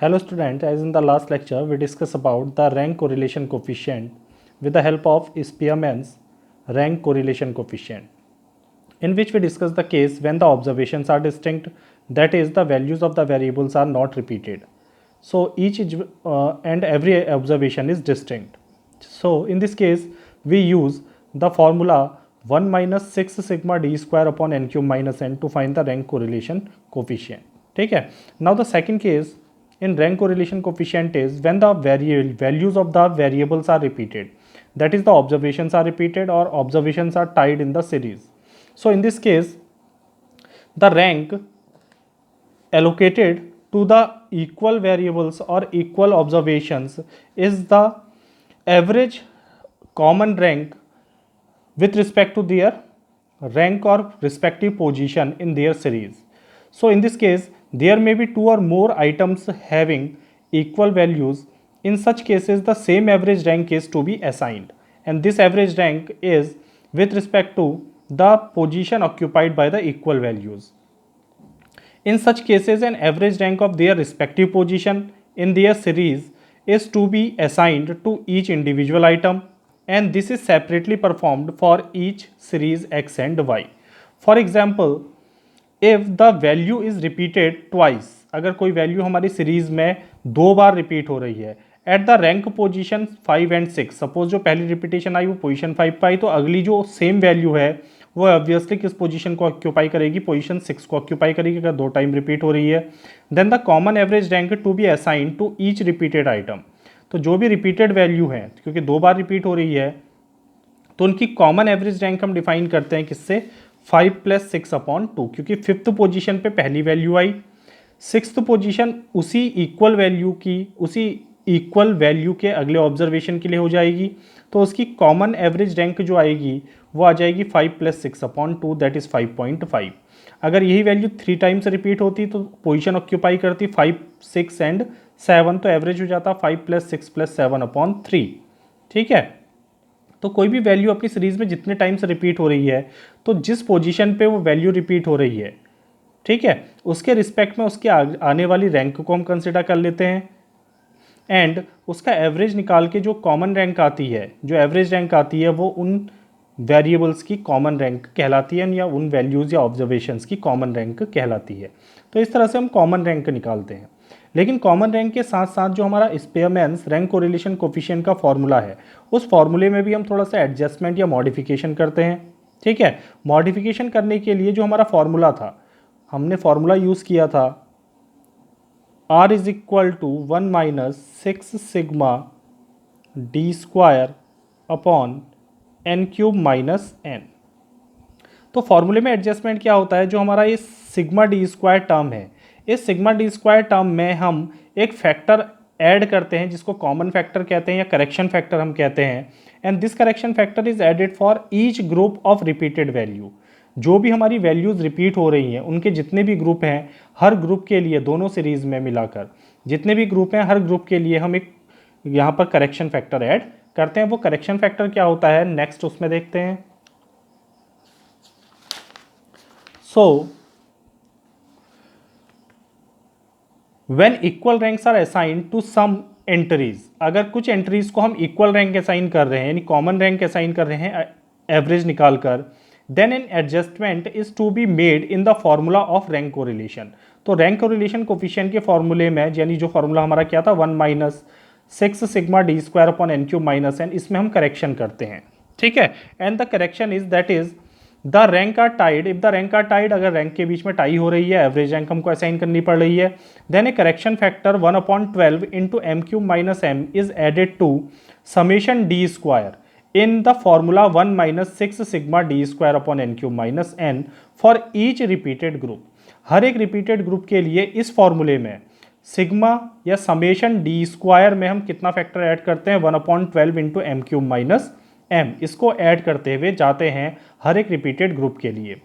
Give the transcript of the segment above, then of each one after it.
Hello students, as in the last lecture we discussed about the rank correlation coefficient with the help of Spearman's rank correlation coefficient, in which we discussed the case when the observations are distinct, that is the values of the variables are not repeated. So each and every observation is distinct. So in this case we use the formula 1 minus 6 sigma d square upon n cube minus n to find the rank correlation coefficient. ठीक है. Now the second case in rank correlation coefficient is when the values of the variables are repeated, that is the observations are repeated or observations are tied in the series. So in this case the rank allocated to the equal variables or equal observations is the average common rank with respect to their rank or respective position in their series. So in this case there may be two or more items having equal values. In such cases the same average rank is to be assigned, and this average rank is with respect to the position occupied by the equal values. In such cases an average rank of their respective position in their series is to be assigned to each individual item, and this is separately performed for each series x and y. For example, if the value is repeated twice, अगर कोई value हमारी series में दो बार repeat हो रही है at the rank position 5 and 6, suppose जो पहली रिपीटेशन आई वो पोजीशन 5 पर आई, तो अगली जो सेम वैल्यू है वो ऑब्वियसली किस पोजीशन को ऑक्यूपाई करेगी, पोजीशन 6 को ऑक्यूपाई करेगी अगर दो टाइम रिपीट हो रही है. Then the common average rank to be assign to each repeated item. तो जो भी रिपीटेड वैल्यू है, क्योंकि दो बार रिपीट हो रही है, तो उनकी कॉमन एवरेज रैंक हम डिफाइन करते हैं किससे, 5 प्लस 6 अपॉन 2, क्योंकि फिफ्थ पोजीशन पे पहली वैल्यू आई, सिक्स्थ पोजीशन उसी इक्वल वैल्यू के अगले ऑब्जर्वेशन के लिए हो जाएगी, तो उसकी कॉमन एवरेज रैंक जो आएगी वो आ जाएगी 5 प्लस 6 अपॉन 2, दैट इज 5.5. अगर यही वैल्यू 3 टाइम्स रिपीट होती तो पोजीशन ऑक्यूपाई करती 5, 6 एंड 7, तो एवरेज हो जाता 5 प्लस 6 प्लस 7 अपॉन 3. ठीक है. तो कोई भी वैल्यू अपनी सीरीज में जितने टाइम्स रिपीट हो रही है, तो जिस पोजीशन पे वो वैल्यू रिपीट हो रही है, ठीक है, उसके रिस्पेक्ट में उसके आने वाली रैंक को हम कंसिडर कर लेते हैं, एंड उसका एवरेज निकाल के जो कॉमन रैंक आती है, जो एवरेज रैंक आती है वो उन वेरिएबल्स की कॉमन रैंक कहलाती है, या उन वैल्यूज़ या ऑब्जर्वेशंस की कॉमन रैंक कहलाती है. तो इस तरह से हम कॉमन रैंक निकालते हैं. लेकिन कॉमन रैंक के साथ साथ जो हमारा स्पेयरमैन्स रैंक कोरिलेशन कोफिशिएंट का फॉर्मूला है, उस फॉर्मूले में भी हम थोड़ा सा एडजस्टमेंट या मॉडिफिकेशन करते हैं. ठीक है. मॉडिफिकेशन करने के लिए जो हमारा फॉर्मूला था, हमने फॉर्मूला यूज़ किया था R is equal to 1 minus 6 sigma D square upon N cube minus N. तो फॉर्मूले में एडजस्टमेंट क्या होता है, जो हमारा ये सिग्मा डी स्क्वायर टर्म है, इस सिग्मा डी स्क्वायर टर्म में हम एक फैक्टर ऐड करते हैं जिसको कॉमन फैक्टर कहते हैं या करेक्शन फैक्टर हम कहते हैं, and this correction factor is added for each group of repeated value. जो भी हमारी वैल्यूज़ रिपीट हो रही हैं उनके जितने भी ग्रुप हैं, हर ग्रुप के लिए दोनों सीरीज़ में मिलाकर जितने भी ग्रुप हैं, हर ग्रुप के लिए हम एक यहाँ पर करेक्शन फैक्टर ऐड करते हैं. वो करेक्शन फैक्टर क्या होता है, नेक्स्ट उसमें देखते हैं. So when equal ranks are assign to some entries, अगर कुछ एंट्रीज को हम इक्वल रैंक असाइन कर रहे हैं, यानी कॉमन रैंक असाइन कर रहे हैं एवरेज निकालकर, then an adjustment is to be made in the formula of rank correlation. तो रैंक कोरिलेशन कोफिशिएंट के फॉर्मूले में, यानी जो फॉर्मूला हमारा क्या था, 1 minus 6 sigma D square upon N cube minus N, इसमें हम करेक्शन करते हैं. ठीक है. And the correction is that is the rank are tied. If the rank are tied, अगर रैंक के बीच में टाई हो रही है, एवरेज रैंक हमको असाइन करनी पड़ रही है, then a correction factor 1/12 into M cube minus M is added to summation D square in the formula 1 minus 6 sigma D square upon N cube minus N for each repeated group. हर एक repeated group के लिए इस फॉर्मूले में sigma या summation D square में हम कितना फैक्टर ऐड करते हैं, 1/12 into M cube minus M, इसको ऐड करते हुए जाते हैं हर एक रिपीटेड ग्रुप के लिए.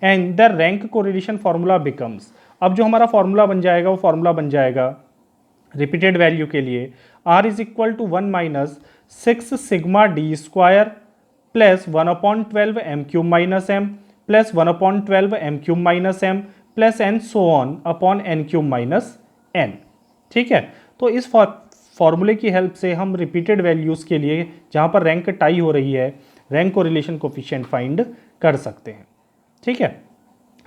And the rank correlation formula becomes, अब जो हमारा फॉर्मूला बन जाएगा वो फॉर्मूला बन जाएगा रिपीटेड वैल्यू के लिए R is equal to 1 minus 6 sigma D square plus 1/12 M cube minus M plus 1/12 M cube minus M plus N so on upon N cube minus N. ठीक है। तो इस फॉर्मूले की हेल्प से हम रिपीटेड वैल्यूज़ के लिए जहाँ पर रैंक टाई हो रही है रैंक कोरिलेशन कोफिशिएंट फाइंड कर सकते हैं। ठीक है।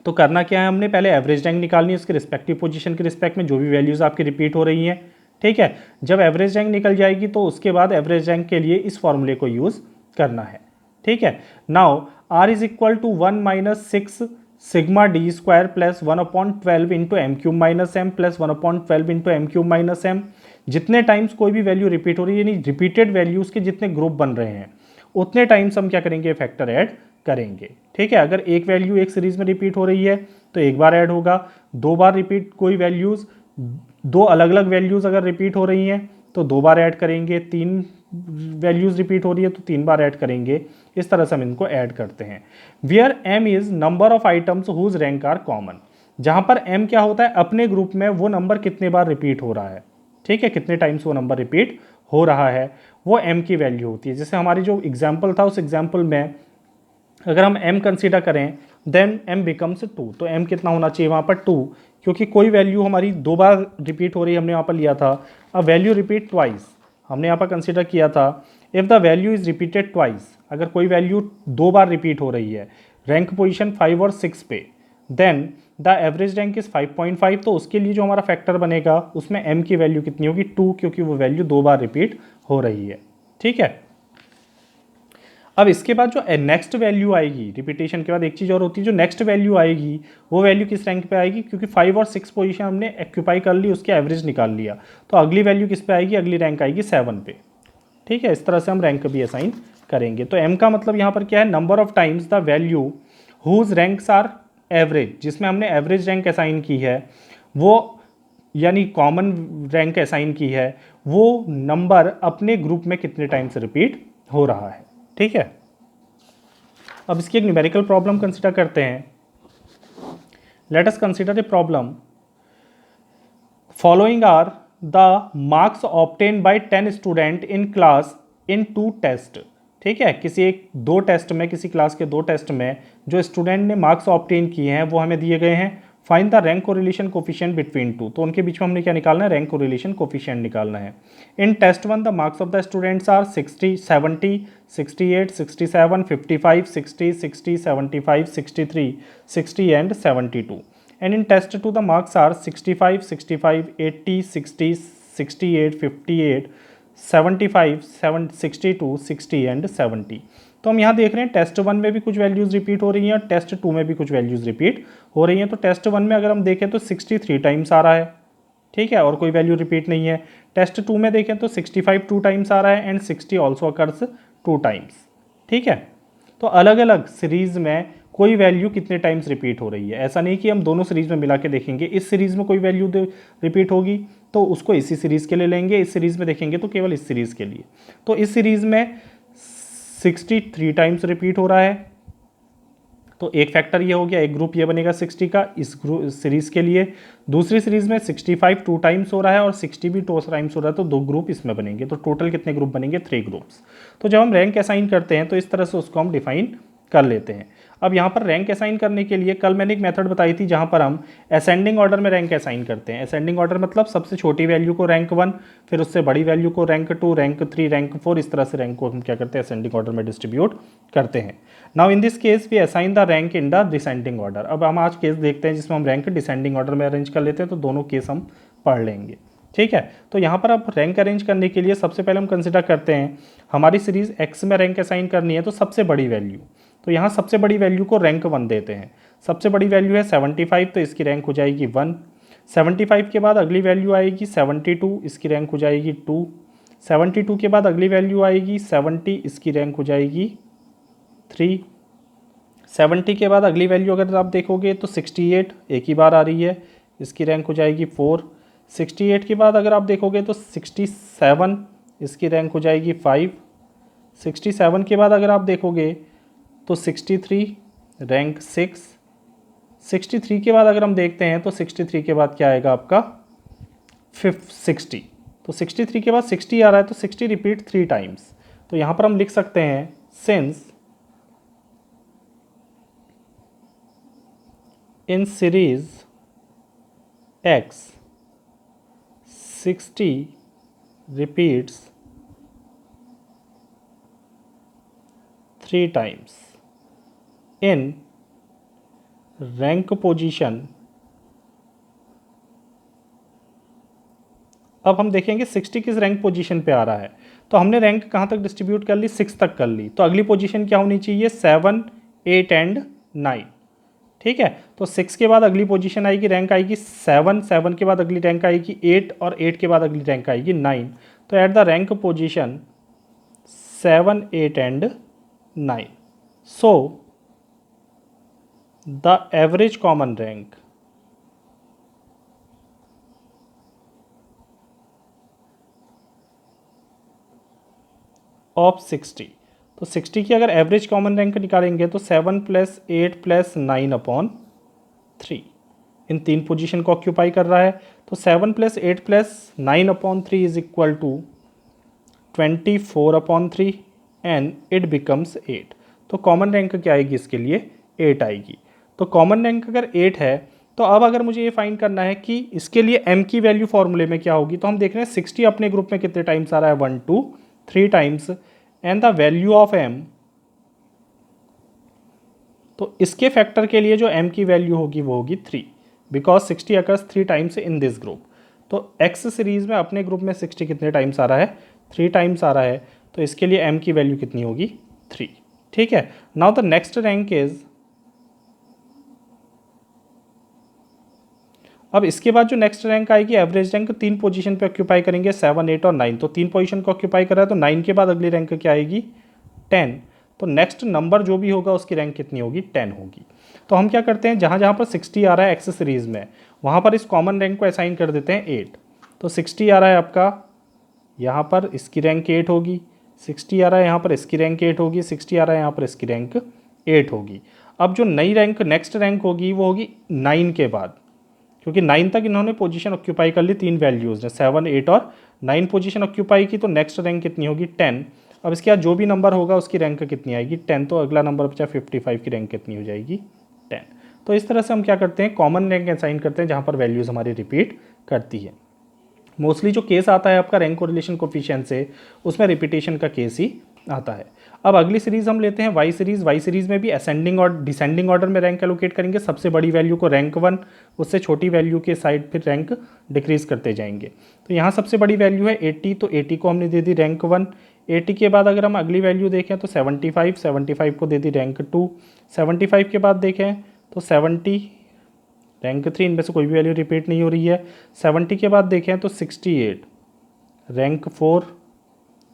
तो करना क्या है, हमने पहले एवरेज रैंक निकालनी है उसके रिस्पेक्टिव पोजीशन के रिस्पेक्ट में जो भी वैल्यूज़ आपकी रिपीट हो रही हैं। ठीक है। जब एवरेज रैंक निकल जाएगी तो उसके बाद एवरेज रैंक के लिए इस फॉर्मूले को यूज़ करना है। ठीक है। Now R is equal to 1 - 6 sigma D square plus 1/12 into M cube minus M plus 1/12 into M cube minus M. जितने टाइम्स कोई भी वैल्यू रिपीट हो रही है यानी रिपीटेड वैल्यूज़ के जितने ग्रुप बन रहे हैं उतने टाइम्स हम क्या करेंगे, फैक्टर ऐड करेंगे। ठीक है। अगर एक वैल्यू एक सीरीज में रिपीट हो रही है तो एक बार ऐड होगा, दो बार रिपीट कोई वैल्यूज़ दो अलग अलग वैल्यूज़ अगर रिपीट हो रही हैं तो दो बार ऐड करेंगे, तीन वैल्यूज़ रिपीट हो रही है तो तीन बार ऐड करेंगे। इस तरह से हम इनको ऐड करते हैं। Where M is number of items whose rank are common. जहाँ पर एम क्या होता है, अपने ग्रुप में वो नंबर कितने बार रिपीट हो रहा है। ठीक है, कितने टाइम्स वो नंबर रिपीट हो रहा है वो एम की वैल्यू होती है। जैसे हमारी जो एग्जाम्पल था उस एग्जाम्पल में अगर हम m कंसीडर करें देन m बिकम्स 2, तो m कितना होना चाहिए वहाँ पर 2, क्योंकि कोई वैल्यू हमारी दो बार रिपीट हो रही है हमने यहाँ पर लिया था। अब वैल्यू रिपीट ट्वाइस हमने यहाँ पर कंसीडर किया था। If the value is repeated twice, अगर कोई वैल्यू दो बार रिपीट हो रही है रैंक पोजीशन 5 और 6 पे, then the average rank is 5.5, तो उसके लिए जो हमारा फैक्टर बनेगा उसमें m की वैल्यू कितनी होगी 2, क्योंकि वो वैल्यू दो बार रिपीट हो रही है। ठीक है। अब इसके बाद जो नेक्स्ट वैल्यू आएगी रिपीटेशन के बाद एक चीज़ और होती है, जो नेक्स्ट वैल्यू आएगी वो वैल्यू किस रैंक पे आएगी, क्योंकि 5 और 6 पोजीशन हमने एक्यूपाई कर ली, उसके एवरेज निकाल लिया, तो अगली वैल्यू किस पे आएगी, अगली रैंक आएगी 7 पे। ठीक है। इस तरह से हम रैंक भी असाइन करेंगे। तो m का मतलब यहाँ पर क्या है, number of times the value whose ranks are average, जिसमें हमने एवरेज रैंक असाइन की है वो यानी कॉमन रैंक असाइन की है, वो नंबर अपने ग्रुप में कितने टाइम्स रिपीट हो रहा है। ठीक है। अब इसकी एक न्यूमेरिकल प्रॉब्लम कंसीडर करते हैं। Let us consider a problem following are the marks obtain by 10 student in class in 2 test. ठीक है, किसी एक दो टेस्ट में, किसी क्लास के दो टेस्ट में जो स्टूडेंट ने मार्क्स ऑब्टेन किए हैं वो हमें दिए गए हैं। Find the rank correlation coefficient between two, तो उनके बीच में हमने क्या निकालना है, रैंक कोरिलेशन कोफिशिएंट निकालना है। In test 1 the marks of the students are 60, 70, 68, 67, 55, 60, 60, 75, 63, 60 and 72। And in test 2 the marks are 65, 65, 80, 60, 68, 58, 75, 62, 60 and 70। तो हम यहाँ देख रहे हैं टेस्ट 1 में भी कुछ वैल्यूज़ रिपीट हो रही हैं और टेस्ट 2 में भी कुछ वैल्यूज़ रिपीट हो रही हैं। तो टेस्ट 1 में अगर हम देखें तो 63 टाइम्स आ रहा है। ठीक है, और कोई वैल्यू रिपीट नहीं है। टेस्ट 2 में देखें तो 65 2 टाइम्स आ रहा है एंड 60 ऑल्सो अकर्स 2 टाइम्स। ठीक है। तो अलग अलग सीरीज में कोई वैल्यू कितने टाइम्स रिपीट हो रही है, ऐसा नहीं कि हम दोनों सीरीज में मिला के देखेंगे। इस सीरीज में कोई वैल्यू रिपीट होगी तो उसको इसी सीरीज के लिए लेंगे, इस सीरीज में देखेंगे तो केवल इस सीरीज के लिए। तो इस सीरीज में 63 टाइम्स रिपीट हो रहा है, तो एक फैक्टर ये हो गया, एक ग्रुप ये बनेगा 60 का इस सीरीज के लिए। दूसरी सीरीज में 65 2 टाइम्स हो रहा है और 60 भी 2 टाइम्स हो रहा है, तो दो ग्रुप इसमें बनेंगे। तो टोटल कितने ग्रुप बनेंगे, 3 ग्रुप्स। तो जब हम रैंक असाइन करते हैं तो इस तरह से उसको हम डिफाइन कर लेते हैं। अब यहाँ पर रैंक असाइन करने के लिए कल मैंने एक मेथड बताई थी जहाँ पर हम असेंडिंग ऑर्डर में रैंक असाइन करते हैं। असेंडिंग ऑर्डर मतलब सबसे छोटी वैल्यू को रैंक 1, फिर उससे बड़ी वैल्यू को रैंक 2, रैंक 3, रैंक 4, इस तरह से रैंक को हम क्या करते हैं, असेंडिंग ऑर्डर में डिस्ट्रीब्यूट करते हैं। Now in this case we assign the rank in the descending order. अब हम आज केस देखते हैं जिसमें हम रैंक डिसेंडिंग ऑर्डर में अरेंज कर लेते हैं, तो दोनों केस हम पढ़ लेंगे। ठीक है। तो यहाँ पर अब रैंक अरेंज करने के लिए सबसे पहले हम कंसिडर करते हैं हमारी सीरीज एक्स में रैंक असाइन करनी है, तो सबसे बड़ी वैल्यू, तो यहाँ सबसे बड़ी वैल्यू को रैंक 1 देते हैं। सबसे बड़ी वैल्यू है 75, तो इसकी रैंक हो जाएगी 1। 75 के बाद अगली वैल्यू आएगी 72, इसकी रैंक हो जाएगी 2। 72 के बाद अगली वैल्यू आएगी 70, इसकी रैंक हो जाएगी 3। 70 के बाद अगली वैल्यू अगर आप देखोगे तो 68 एक ही बार आ रही है, इसकी रैंक हो जाएगी 4। 68 के बाद अगर आप देखोगे तो 67, इसकी रैंक हो जाएगी 5। 67 के बाद अगर आप देखोगे तो 63, रैंक 6। 63 के बाद अगर हम देखते हैं तो 63 के बाद क्या आएगा आपका 60। तो 63 के बाद 60 आ रहा है, तो 60 रिपीट 3 टाइम्स। तो यहाँ पर हम लिख सकते हैं since in series X 60 repeats 3 times in rank position। अब हम देखेंगे 60 किस रैंक पोजीशन पे आ रहा है। तो हमने रैंक कहाँ तक डिस्ट्रीब्यूट कर ली, 6 तक कर ली। तो अगली पोजीशन क्या होनी चाहिए, 7, 8 एंड 9। ठीक है, तो 6 के बाद अगली पोजीशन आएगी, रैंक आएगी 7, 7 के बाद अगली रैंक आएगी 8 और 8 के बाद अगली रैंक आएगी 9। तो at the rank position 7, 8 and 9, so the average common rank of 60। तो 60 की अगर एवरेज कॉमन रैंक निकालेंगे तो 7 + 8 + 9/3 इन 3 पोजीशन को ऑक्यूपाई कर रहा है। तो 7 + 8 + 9/3 is equal to 24/3 and it becomes 8। तो कॉमन रैंक क्या आएगी इसके लिए, 8 आएगी। तो कॉमन रैंक अगर 8 है तो अब अगर मुझे ये फाइंड करना है कि इसके लिए m की वैल्यू फॉर्मूले में क्या होगी, तो हम देख रहे हैं 60 अपने ग्रुप में कितने टाइम्स आ रहा है, 1 2 3 times, and the value of m, तो इसके फैक्टर के लिए जो m की वैल्यू होगी वो होगी 3, because 60 occurs 3 times in this group. तो x सीरीज में अपने ग्रुप में 60 कितने टाइम्स आ रहा है, 3 टाइम्स आ रहा है। तो इसके लिए m की वैल्यू कितनी होगी, 3। ठीक है, now the next rank is, अब इसके बाद जो नेक्स्ट रैंक आएगी एवरेज रैंक, 3 पोजीशन पे ऑक्यूपाई करेंगे, 7, 8 और 9। तो 3 पोजीशन को ऑक्यूपाई कर रहा है, तो 9 के बाद अगली रैंक क्या आएगी, 10। तो नेक्स्ट नंबर जो भी होगा उसकी रैंक कितनी होगी, 10 होगी। तो हम क्या करते हैं, जहाँ जहाँ पर 60 आ रहा है एक्स सीरीज में, वहाँ पर इस कॉमन रैंक को असाइन कर देते हैं 8। तो 60 आ रहा है आपका यहाँ पर, इसकी रैंक 8 होगी। 60 आ रहा है यहाँ पर, इसकी रैंक 8 होगी। 60 आ रहा है यहाँ पर, इसकी रैंक 8 होगी। अब जो नई रैंक नेक्स्ट रैंक होगी वो होगी 9 के बाद, क्योंकि 9 तक इन्होंने पोजीशन ऑक्यूपाई कर ली, 3 वैल्यूज़ ने 7, 8 और 9 पोजीशन ऑक्यूपाई की। तो नेक्स्ट रैंक कितनी होगी, 10। अब इसके बाद जो भी नंबर होगा उसकी रैंक कितनी आएगी, 10। तो अगला नंबर बचा 55 की रैंक कितनी हो जाएगी, 10। तो इस तरह से हम क्या करते हैं, कॉमन रैंक असाइन करते हैं जहाँ पर वैल्यूज़ हमारी रिपीट करती है। मोस्टली जो केस आता है आपका रैंक कोरिलेशन कोफिशिएंट से, उसमें रिपीटेशन का केस ही आता है। अब अगली सीरीज हम लेते हैं वाई सीरीज। वाई सीरीज में भी असेंडिंग और डिसेंडिंग ऑर्डर में रैंक एलोकेट करेंगे। सबसे बड़ी वैल्यू को रैंक 1, उससे छोटी वैल्यू के साइड फिर रैंक डिक्रीज करते जाएंगे। तो यहाँ सबसे बड़ी वैल्यू है 80, तो 80 को हमने दे दी रैंक 1। 80 के बाद अगर हम अगली वैल्यू देखें तो 75, 75 को दे दी रैंक 2। 75 के बाद देखें तो 70 रैंक 3, इनमें से कोई भी वैल्यू रिपीट नहीं हो रही है। 70 के बाद देखें तो 68 रैंक 4।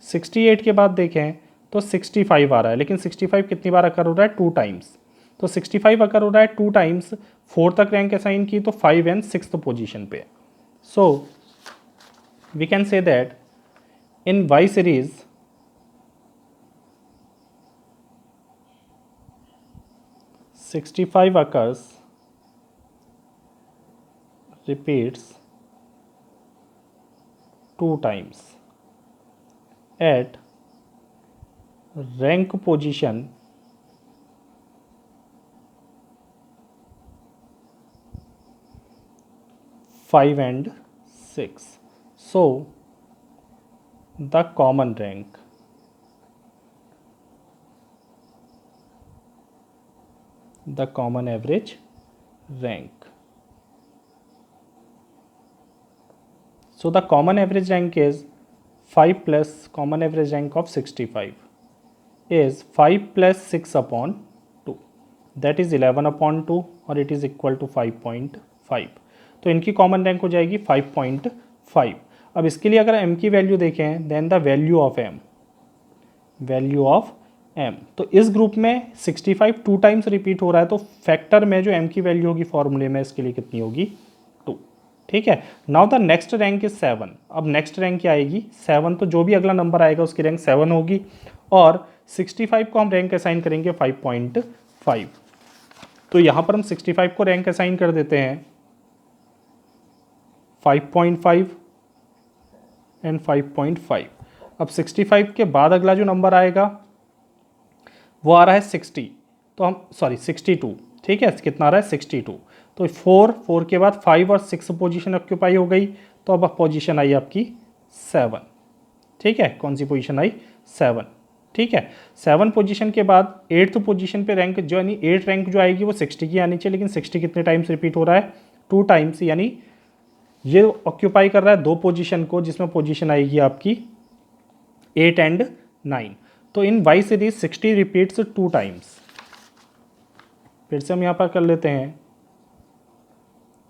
68 के बाद देखें तो 65 आ रहा है, लेकिन 65 कितनी बार अकर हो रहा है, 2 टाइम्स। तो 65 अकर हो रहा है 2 टाइम्स, 4 तक रैंक असाइन की तो 5 एंड 6th पोजीशन पे। So we can say that in Y series (65) occurs repeats 2 times at rank position 5 and 6. So the common rank the common average rank. So the common average rank is 5 plus common average rank of 65 is 5 plus 6/2, that is 11/2 और it is equal to 5.5। तो इनकी common rank हो जाएगी 5.5। अब इसके लिए अगर m की वैल्यू देखें, then the value of m, value of m, तो इस ग्रुप में 65 2 टाइम्स रिपीट हो रहा है, तो फैक्टर में जो m की वैल्यू होगी फॉर्मूले में, इसके लिए कितनी होगी, 2। ठीक है, now the next rank is 7। अब नेक्स्ट रैंक क्या आएगी, 7। तो जो भी अगला नंबर आएगा उसकी रैंक 7 होगी, और 65 को हम रैंक असाइन करेंगे 5.5। तो यहाँ पर हम 65 को रैंक असाइन कर देते हैं 5.5 एंड 5.5। अब 65 के बाद अगला जो नंबर आएगा वो आ रहा है 60, तो हम 62। ठीक है, कितना आ रहा है, 62। तो 4 के बाद 5 और 6 पोजीशन ऑक्यूपाई हो गई, तो अब पोजीशन आई आपकी 7। ठीक है, कौन सी पोजीशन आई? 7। ठीक है, 7 पोजीशन के बाद 8th पोजीशन पे रैंक जो यानी 8 रैंक जो आएगी वो 60 की आनी चाहिए, लेकिन 60 कितने टाइम्स रिपीट हो रहा है? 2 टाइम्स, यानी ये ऑक्यूपाई कर रहा है 2 पोजीशन को, जिसमें पोजीशन आएगी आपकी 8 एंड 9। तो इन वाई सीरीज 60 रिपीट्स 2 टाइम्स। फिर से हम यहाँ पर कर लेते हैं,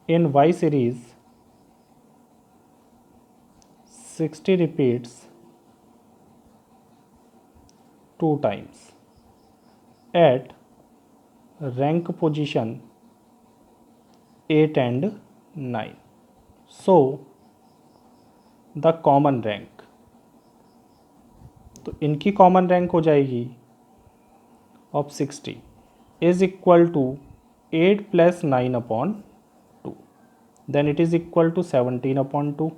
इन Y series 60 repeats 2 times at rank position 8 and 9. So the common rank, तो इनकी कॉमन रैंक हो जाएगी of 60 is equal to 8 plus 9 upon 2, then it is equal to 17 upon 2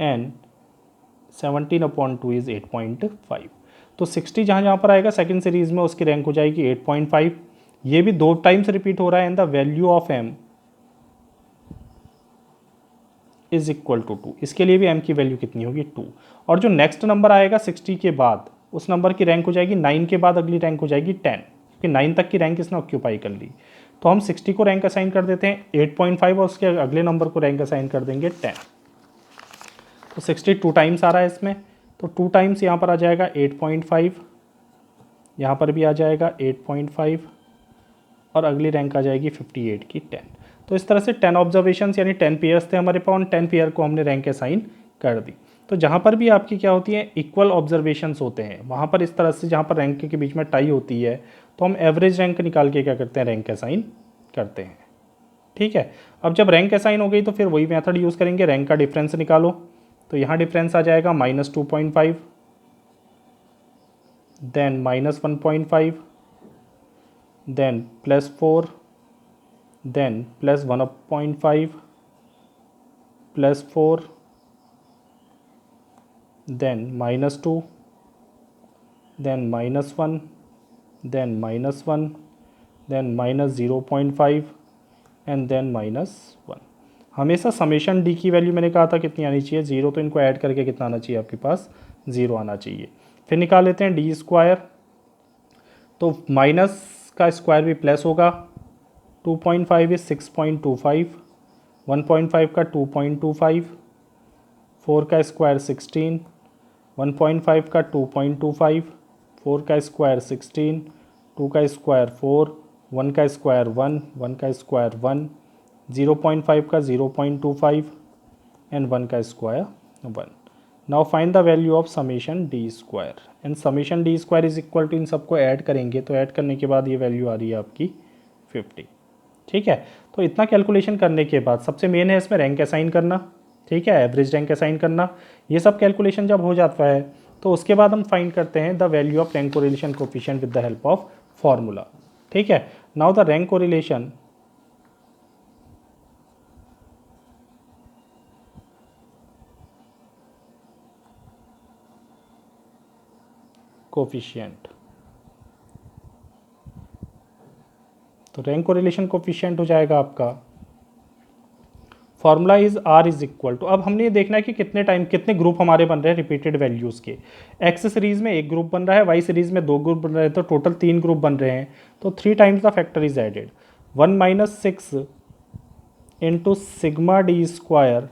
and 17 upon 2 is 8.5। तो 60 जहाँ जहाँ पर आएगा सेकंड सीरीज में उसकी रैंक हो जाएगी 8.5। ये भी 2 टाइम्स रिपीट हो रहा है and the value of m is equal to 2। इसके लिए भी m की वैल्यू कितनी होगी? 2। और जो नेक्स्ट नंबर आएगा 60 के बाद, उस नंबर की रैंक हो जाएगी 9 के बाद अगली रैंक हो जाएगी 10, क्योंकि 9 तक की रैंक इसने ऑक्यूपाई कर ली। तो हम 60 को रैंक असाइन कर देते हैं 8.5 और उसके अगले नंबर को रैंक असाइन कर देंगे 10। तो 60 2 टाइम्स आ रहा है इसमें, तो 2 टाइम्स यहाँ पर आ जाएगा 8.5, यहाँ पर भी आ जाएगा 8.5 और अगली रैंक आ जाएगी 58 की 10। तो इस तरह से 10 ऑब्जर्वेशंस यानी 10 पेयर्स थे हमारे पास, 10 पेयर को हमने रैंक असाइन कर दी। तो जहाँ पर भी आपकी क्या होती है, इक्वल ऑब्जर्वेशंस होते हैं, वहाँ पर इस तरह से जहाँ पर रैंक के बीच में टाई होती है तो हम एवरेज रैंक निकाल के क्या करते हैं, रैंक असाइन करते हैं। ठीक है, अब जब रैंक असाइन हो गई तो फिर वही मेथड यूज़ करेंगे, रैंक का डिफरेंस निकालो। तो यहाँ डिफरेंस आ जाएगा -2.5, then -1.5, then +4, then +1.5, +4, then -2, then -1, then -1, then -0.5 and then -1। हमेशा समेशन डी की वैल्यू मैंने कहा था कितनी आनी चाहिए? 0। तो इनको ऐड करके कितना आना चाहिए आपके पास? 0 आना चाहिए। फिर निकाल लेते हैं डी स्क्वायर, तो माइनस का स्क्वायर भी प्लस होगा, 2.5 इज 6.25, 1.5 का 2.25, 4 का स्क्वायर 16, 1.5 का 2.25, 4 का स्क्वायर 16, 2 का स्क्वायर 4, 1 का स्क्वायर 1, 1 का स्क्वायर 1, 0.5 का 0.25 एंड 1 का square 1। Now find the value of summation D square, and summation D square is equal to, इन सबको ऐड करेंगे तो ऐड करने के बाद ये वैल्यू आ रही है आपकी 50। ठीक है, तो इतना कैलकुलेशन करने के बाद सबसे मेन है इसमें रैंक असाइन करना। ठीक है, एवरेज रैंक असाइन करना। ये सब कैलकुलेशन जब हो जाता है तो उसके बाद हम फाइंड करते हैं the value of rank correlation coefficient with the help of formula. ठीक है, now the rank correlation coefficient, तो रैंक कोरिलेशन कोफिशिएंट हो जाएगा आपका, formula is R is equal to, अब हमने ये देखना है कि कितने टाइम कितने ग्रुप हमारे बन रहे हैं रिपीटेड वैल्यूज़ के। एक्स सीरीज में एक ग्रुप बन रहा है, वाई सीरीज में 2 ग्रुप बन रहे हैं, तो टोटल 3 ग्रुप बन रहे हैं। तो 3 times the factor is added, 1 - 6 into sigma D square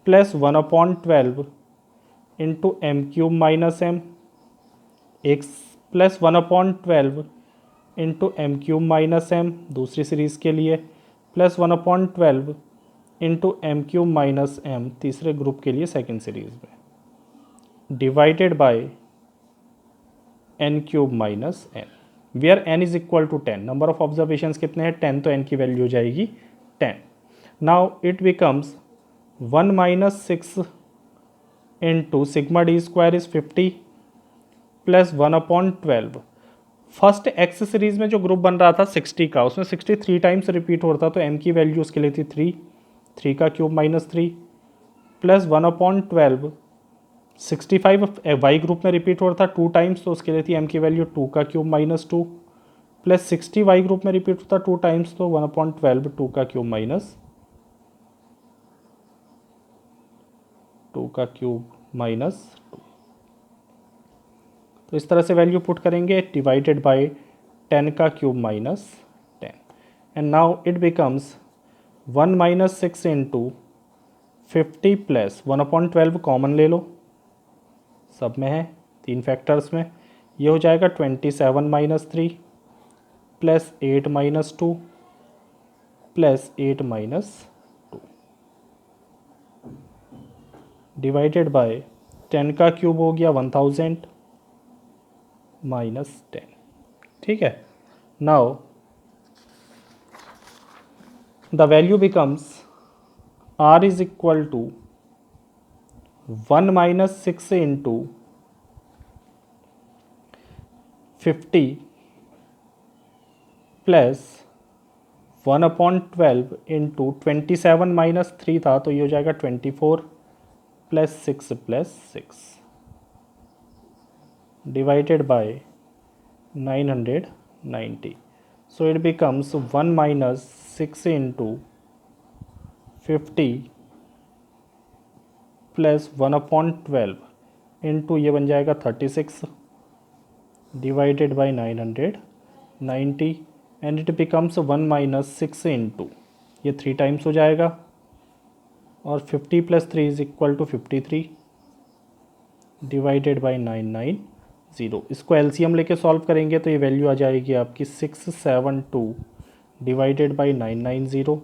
plus 1/12 into m³ - m, x plus 1/12 into m³ - m दूसरी सीरीज़ के लिए, प्लस 1/12 इंटू m³ - m तीसरे ग्रुप के लिए सेकेंड सीरीज में, divided by n³ - n, where n is equal to 10। Number of observations कितने हैं? 10, तो n की वैल्यू हो जाएगी 10। Now it becomes 1 - 6 into sigma D square is 50 plus 1/12। First x series में जो ग्रुप बन रहा था 60 का, उसमें 60 3 टाइम्स रिपीट हो रहा था, तो m की वैल्यू उसके लिए थी 3 का क्यूब -3 प्लस 1/12। 65 वाई ग्रुप में रिपीट हो रहा था 2 टाइम्स, तो उसके लिए थी m की वैल्यू 2 का क्यूब -2 प्लस 60 वाई ग्रुप में रिपीट होता है 2 टाइम्स, तो 1/12 2 का क्यूब माइनस 2 का क्यूब माइनस 2। तो इस तरह से वैल्यू पुट करेंगे, डिवाइडेड बाय 10 का cube minus 10, and now it becomes 1 minus 6 into 50 plus 1/12 common ले लो, सब में है 3 फैक्टर्स में, ये हो जाएगा 27 minus 3 plus 8 minus 2 plus 8 minus 2 divided by 10 का क्यूब हो गया 1000 माइनस 10। ठीक है, now the value becomes r is equal to 1 minus 6 into 50 plus 1/12 into 27 minus 3 था, तो ये हो जाएगा 24 plus 6 plus 6 divided by 990। So it becomes 1 minus 6 into 50 plus 1/12 into ये बन जाएगा 36 divided by 990, and it becomes 1 minus 6 into ये 3 times हो जाएगा, और 50 plus 3 is equal to 53 divided by 990। इसको एलसीएम लेके सॉल्व करेंगे तो ये वैल्यू आ जाएगी आपकी 672 डिवाइडेड बाई 990,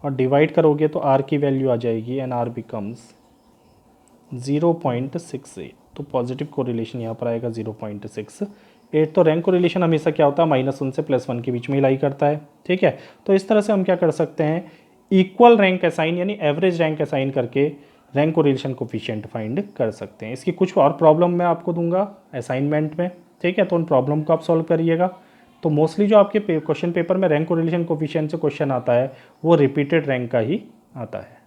और डिवाइड करोगे तो आर की वैल्यू आ जाएगी, एंड आर बिकम्स 0.68। तो पॉजिटिव कोरिलेशन यहाँ पर आएगा 0.68। तो रैंक कोरिलेशन हमेशा क्या होता है, -1 से +1 के बीच में ही लाई करता है। ठीक है, तो इस तरह से हम क्या कर सकते हैं, इक्वल रैंक असाइन यानी एवरेज रैंक असाइन करके रैंक कोरिलेशन कोफिशिएंट फाइंड कर सकते हैं। इसकी कुछ और प्रॉब्लम मैं आपको दूंगा असाइनमेंट में। ठीक है, तो उन प्रॉब्लम को आप सॉल्व करिएगा। तो मोस्टली जो आपके क्वेश्चन पेपर में रैंक कोरिलेशन कोफिशिएंट से क्वेश्चन आता है वो रिपीटेड रैंक का ही आता है।